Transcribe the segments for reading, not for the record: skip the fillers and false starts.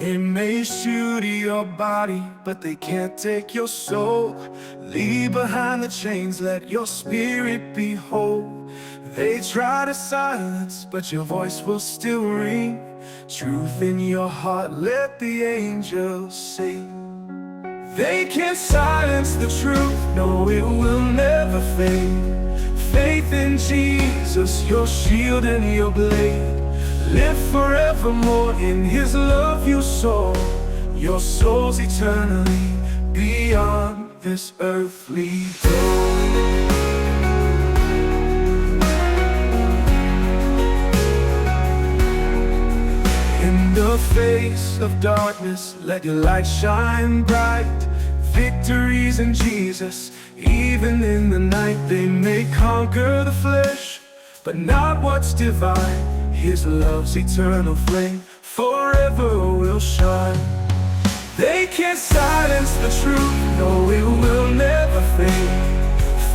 They may shoot your body, but they can't take your soul. Leave behind the chains, let your spirit be whole. They try to silence, but your voice will still ring. Truth in your heart, let the angels sing. They can't silence the truth, no, it will never fade. Faith in Jesus, your shield and your blade. Live forevermore in His love you soul. Your soul's eternally beyond this earthly door. In the face of darkness, let your light shine bright. Victories in Jesus, even in the night. They may conquer the flesh, but not what's divine. His love's eternal flame forever will shine. They can't silence the truth, no, it will never fade.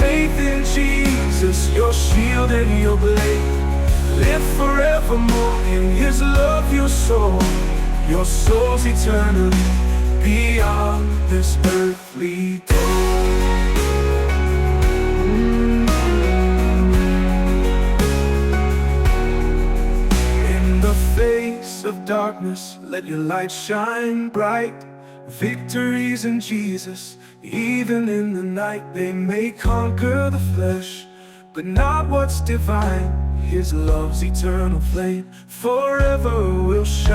Faith in Jesus, your shield and your blade. Live forevermore in His love your soul. Your soul's eternally beyond this earthly door. Face of darkness, let your light shine bright. Victories in Jesus, even in the night. They may conquer the flesh, but not what's divine. His love's eternal flame forever will shine.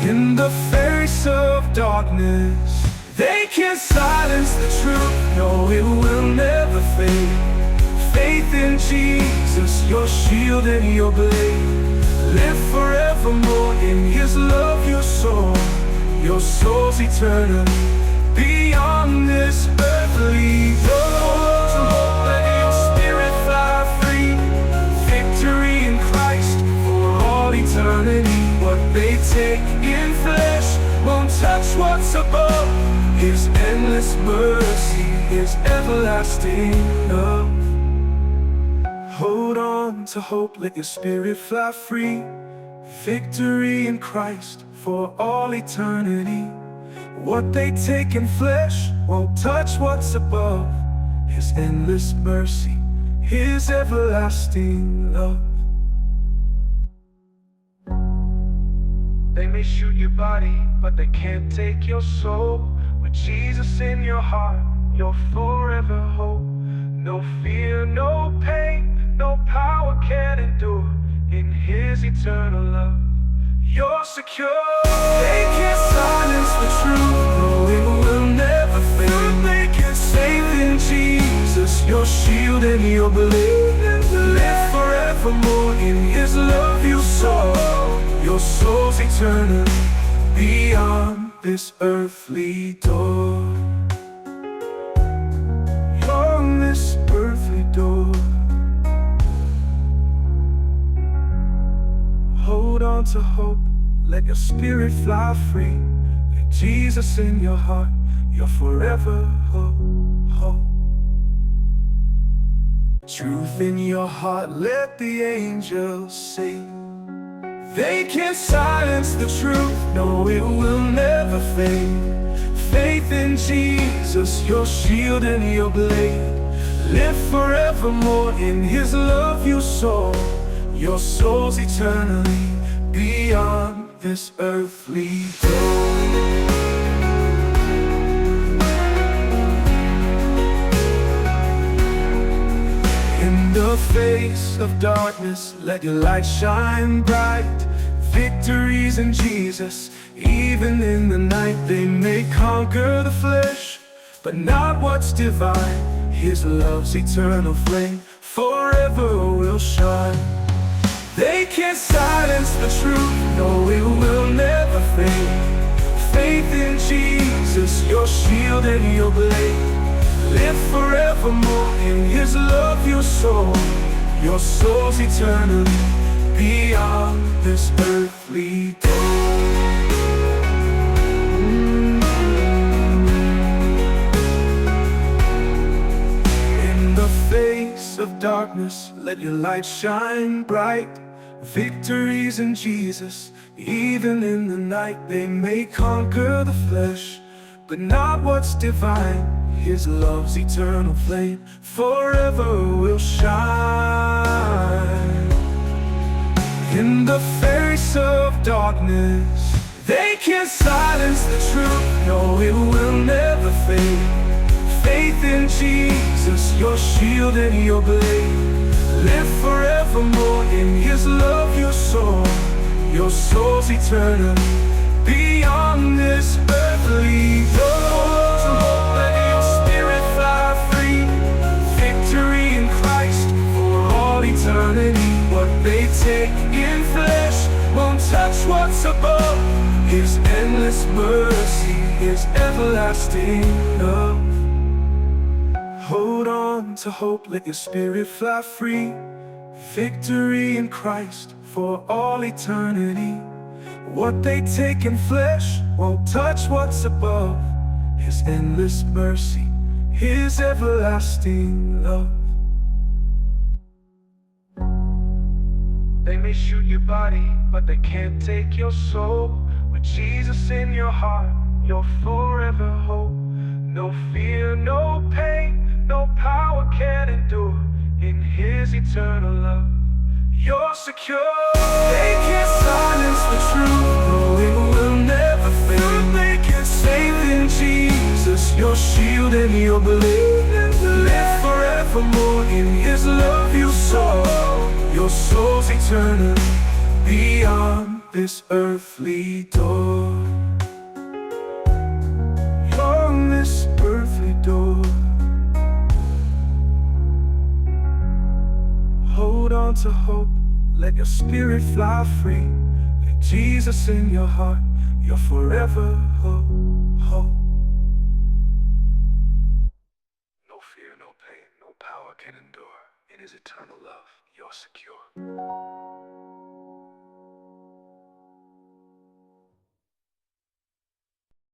In the face of darkness, they can't silence the truth, no, it will never fade. Faith in Jesus, your shield and your blade. Live forevermore in His love your soul. Your soul's eternally beyond this earthly door. Let your spirit fly free. Victory in Christ for all eternity. What they take in flesh won't touch what's above. His endless mercy, His everlasting love. Hold on to hope, let your spirit fly free. Victory in Christ for all eternity. What they take in flesh won't touch what's above. His endless mercy, His everlasting love. They may shoot your body, but they can't take your soul. With Jesus in your heart, you're forever whole. No fear, no pain, no power can endure. In His eternal love, you're secure. They can't silence the truth, no, it will never fail. They can't save in Jesus, your shield and your blade. Live forevermore in His love you soul. Your soul's eternally beyond this earthly door. Beyond this earthly door. Hold on to hope, let your spirit fly free. With Jesus in your heart, you're forever whole. Truth in your heart, let the angels sing. They can't silence the truth, no, it will never fade. Faith in Jesus, your shield and your blade. Live forevermore in His love you soul. Your soul's eternally beyond this earthly door. In the face of darkness, let your light shine bright. Victories in Jesus, even in the night. They may conquer the flesh, but not what's divine. His love's eternal flame forever will shine. They can't silence the truth, no, it will never fade. Faith in Jesus, your shield and your blade. Live forevermore in His love your soul. Your soul's eternally beyond this earthly door. In the face of darkness, let your light shine bright. Victories in Jesus. Even in the night they may conquer the flesh, but not what's divine. His love's eternal flame forever will shine. In the face of darkness, they can't silence the truth. No, it will never fade. Faith in Jesus, your shield and your blade. Live forevermore in His love, your soul's eternal beyond this earthly door. Let your spirit fly free. Victory in Christ for all eternity. What they take in flesh won't touch what's above. His endless mercy, His everlasting love. Hold on to hope, let your spirit fly free. Victory in Christ for all eternity. What they take in flesh won't touch what's above. His endless mercy, His everlasting love. They may shoot your body, but they can't take your soul. With Jesus in your heart, you're forever whole. No fear, no pain, no power can endure. In His eternal love, you're secure. They can't silence the truth. No, it will never fail. They can't save in Jesus, your shield and your blade. Live forevermore in His love, your soul's eternal beyond this earthly door. Beyond this earthly door. Hold on to hope, let your spirit fly free. Let Jesus in your heart, you're forever whole. No fear, no pain, no power can endure. In His eternal love, you're secure.